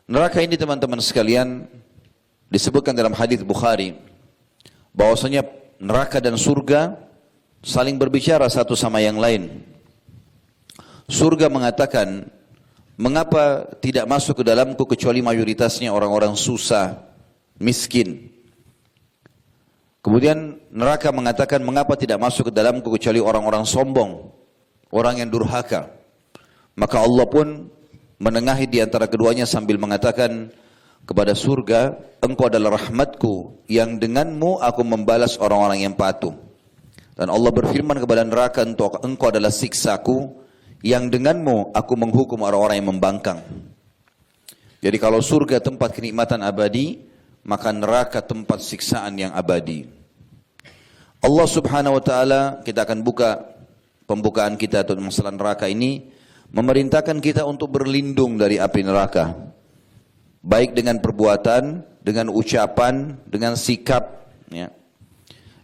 Neraka ini teman-teman sekalian disebutkan dalam hadis Bukhari bahwasanya neraka dan surga saling berbicara satu sama yang lain. Surga mengatakan, mengapa tidak masuk ke dalamku kecuali mayoritasnya orang-orang susah, miskin. Kemudian neraka mengatakan, mengapa tidak masuk ke dalamku kecuali orang-orang sombong, orang yang durhaka. Maka Allah pun menengahi di antara keduanya sambil mengatakan kepada surga, engkau adalah rahmatku yang denganmu aku membalas orang-orang yang patuh. Dan Allah berfirman kepada neraka, engkau adalah siksaku yang denganmu aku menghukum orang-orang yang membangkang. Jadi kalau surga tempat kenikmatan abadi, maka neraka tempat siksaan yang abadi. Allah subhanahu wa ta'ala, kita akan buka pembukaan kita untuk masalah neraka ini, memerintahkan kita untuk berlindung dari api neraka. Baik dengan perbuatan, dengan ucapan, dengan sikap. Ya.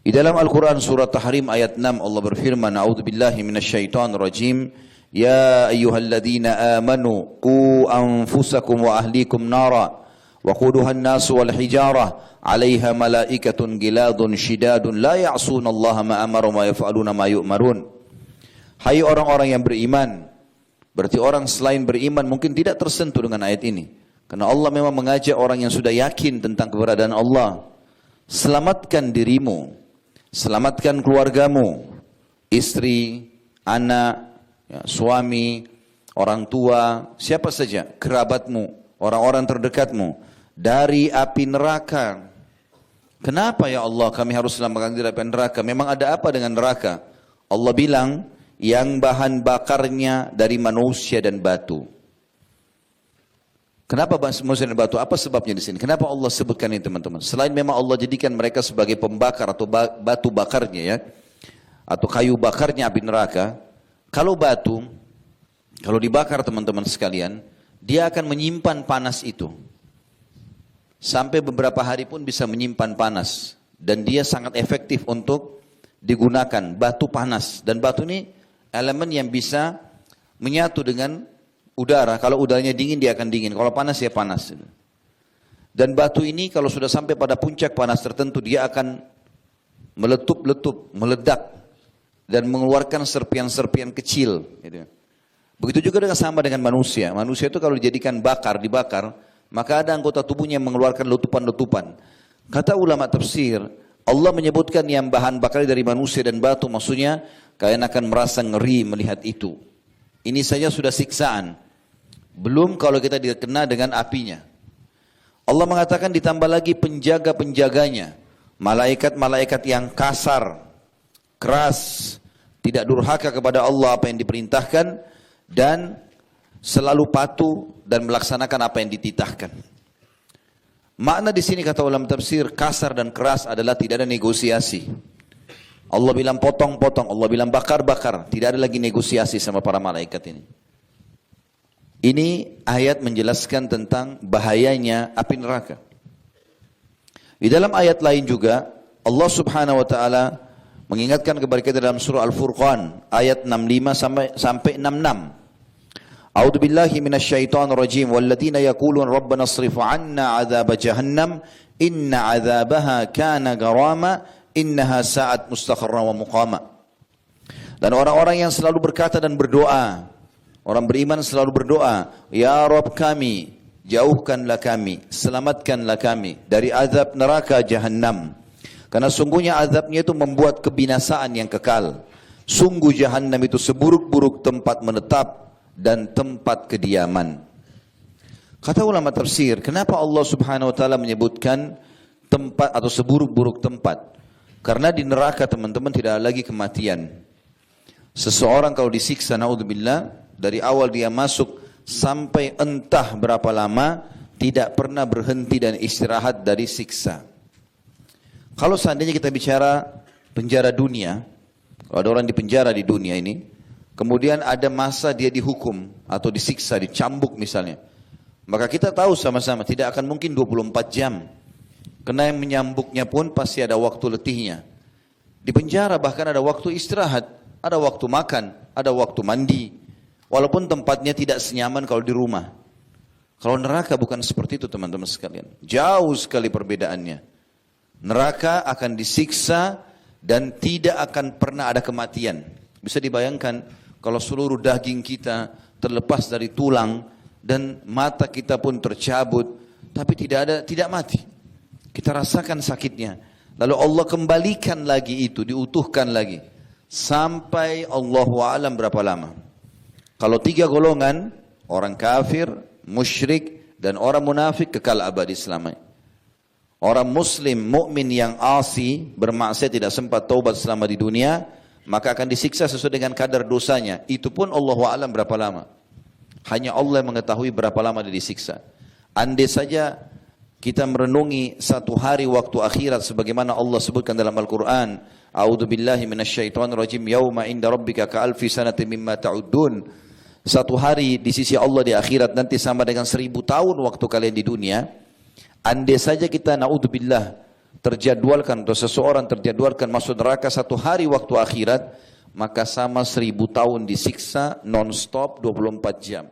Di dalam Al-Quran surat Tahrim ayat 6 Allah berfirman, A'udzubillahi minasyaitonir rajim. Ya ayyuhalladzina amanu qu anfusakum wa ahlikum nara wa quduha an-nasu wal hijarah 'alaiha malaikatun giladun shidadun la ya'sunallaha ma amara wa yaf'aluna ma yu'marun. Hai orang-orang yang beriman. Berarti orang selain beriman mungkin tidak tersentuh dengan ayat ini. Karena Allah memang mengajak orang yang sudah yakin tentang keberadaan Allah. Selamatkan dirimu, selamatkan keluargamu, istri, anak, ya, suami, orang tua, siapa saja, kerabatmu, orang-orang terdekatmu, dari api neraka. Kenapa ya Allah kami harus selamatkan dari api neraka? Memang ada apa dengan neraka? Allah bilang, yang bahan bakarnya dari manusia dan batu. Kenapa manusia dan batu? Apa sebabnya di sini? Kenapa Allah sebutkan ini teman-teman? Selain memang Allah jadikan mereka sebagai pembakar atau batu bakarnya ya, atau kayu bakarnya api neraka. Kalau batu, kalau dibakar teman-teman sekalian, dia akan menyimpan panas itu. Sampai beberapa hari pun bisa menyimpan panas. Dan dia sangat efektif untuk digunakan, batu panas. Dan batu ini elemen yang bisa menyatu dengan udara. Kalau udaranya dingin dia akan dingin, kalau panas ya panas. Dan batu ini kalau sudah sampai pada puncak panas tertentu dia akan meletup-letup, meledak dan mengeluarkan serpian-serpian kecil. Begitu juga sama dengan manusia. Manusia itu kalau dijadikan dibakar, maka ada anggota tubuhnya yang mengeluarkan letupan-letupan. Kata ulama tafsir, Allah menyebutkan yang bahan bakar dari manusia dan batu, maksudnya kalian akan merasa ngeri melihat itu. Ini saja sudah siksaan. Belum kalau kita dikena dengan apinya. Allah mengatakan ditambah lagi penjaga-penjaganya. Malaikat-malaikat yang kasar, keras, tidak durhaka kepada Allah apa yang diperintahkan, dan selalu patuh dan melaksanakan apa yang dititahkan. Makna di sini kata ulama tafsir, kasar dan keras adalah tidak ada negosiasi. Allah bilang potong-potong, Allah bilang bakar-bakar, tidak ada lagi negosiasi sama para malaikat ini. Ini ayat menjelaskan tentang bahayanya api neraka. Di dalam ayat lain juga Allah Subhanahu wa taala mengingatkan kepada kita dalam surah Al-Furqan ayat 65 sampai 66. A'udzu billahi minasyaitonir rajim walladzina yaqulun rabbana shrif 'anna 'adzab jahannam inna 'adzabaha kana garama innaha sa'at mustaqarra wa muqama. Dan orang-orang yang selalu berkata dan berdoa, orang beriman selalu berdoa, ya Rabb kami, jauhkanlah kami, selamatkanlah kami dari azab neraka jahannam. Karena sungguhnya azabnya itu membuat kebinasaan yang kekal. Sungguh jahannam itu seburuk-buruk tempat menetap dan tempat kediaman. Kata ulama tafsir, kenapa Allah Subhanahu wa taala menyebutkan tempat atau seburuk-buruk tempat? Karena di neraka teman-teman tidak ada lagi kematian. Seseorang kalau disiksa, naudzubillah, dari awal dia masuk sampai entah berapa lama tidak pernah berhenti dan istirahat dari siksa. Kalau seandainya kita bicara penjara dunia, kalau ada orang di penjara di dunia ini, kemudian ada masa dia dihukum atau disiksa, dicambuk misalnya, maka kita tahu sama-sama tidak akan mungkin 24 jam. Karena yang menyambuknya pun pasti ada waktu letihnya. Di penjara bahkan ada waktu istirahat, ada waktu makan, ada waktu mandi. Walaupun tempatnya tidak senyaman kalau di rumah. Kalau neraka bukan seperti itu teman-teman sekalian. Jauh sekali perbedaannya. Neraka akan disiksa dan tidak akan pernah ada kematian. Bisa dibayangkan kalau seluruh daging kita terlepas dari tulang dan mata kita pun tercabut, tapi tidak mati. Kita rasakan sakitnya. Lalu Allah kembalikan lagi itu, diutuhkan lagi. Sampai Allahu a'lam berapa lama. Kalau 3 golongan, orang kafir, musyrik, dan orang munafik kekal abadi selamanya. Orang muslim, mukmin yang asi, bermaksiat tidak sempat taubat selama di dunia, maka akan disiksa sesuai dengan kadar dosanya. Itu pun Allahu a'lam berapa lama. Hanya Allah yang mengetahui berapa lama dia disiksa. Andai saja kita merenungi satu hari waktu akhirat sebagaimana Allah sebutkan dalam Al-Quran, A'udzu billahi minasyaitonir rajim, yauma inda rabbika ka'alfi sanatin mimma ta'uddun. Satu hari di sisi Allah di akhirat nanti sama dengan 1000 tahun waktu kalian di dunia. Andai saja kita naudzubillah terjadwalkan atau seseorang terjadwalkan masuk neraka satu hari waktu akhirat, maka sama 1000 tahun disiksa non-stop 24 jam.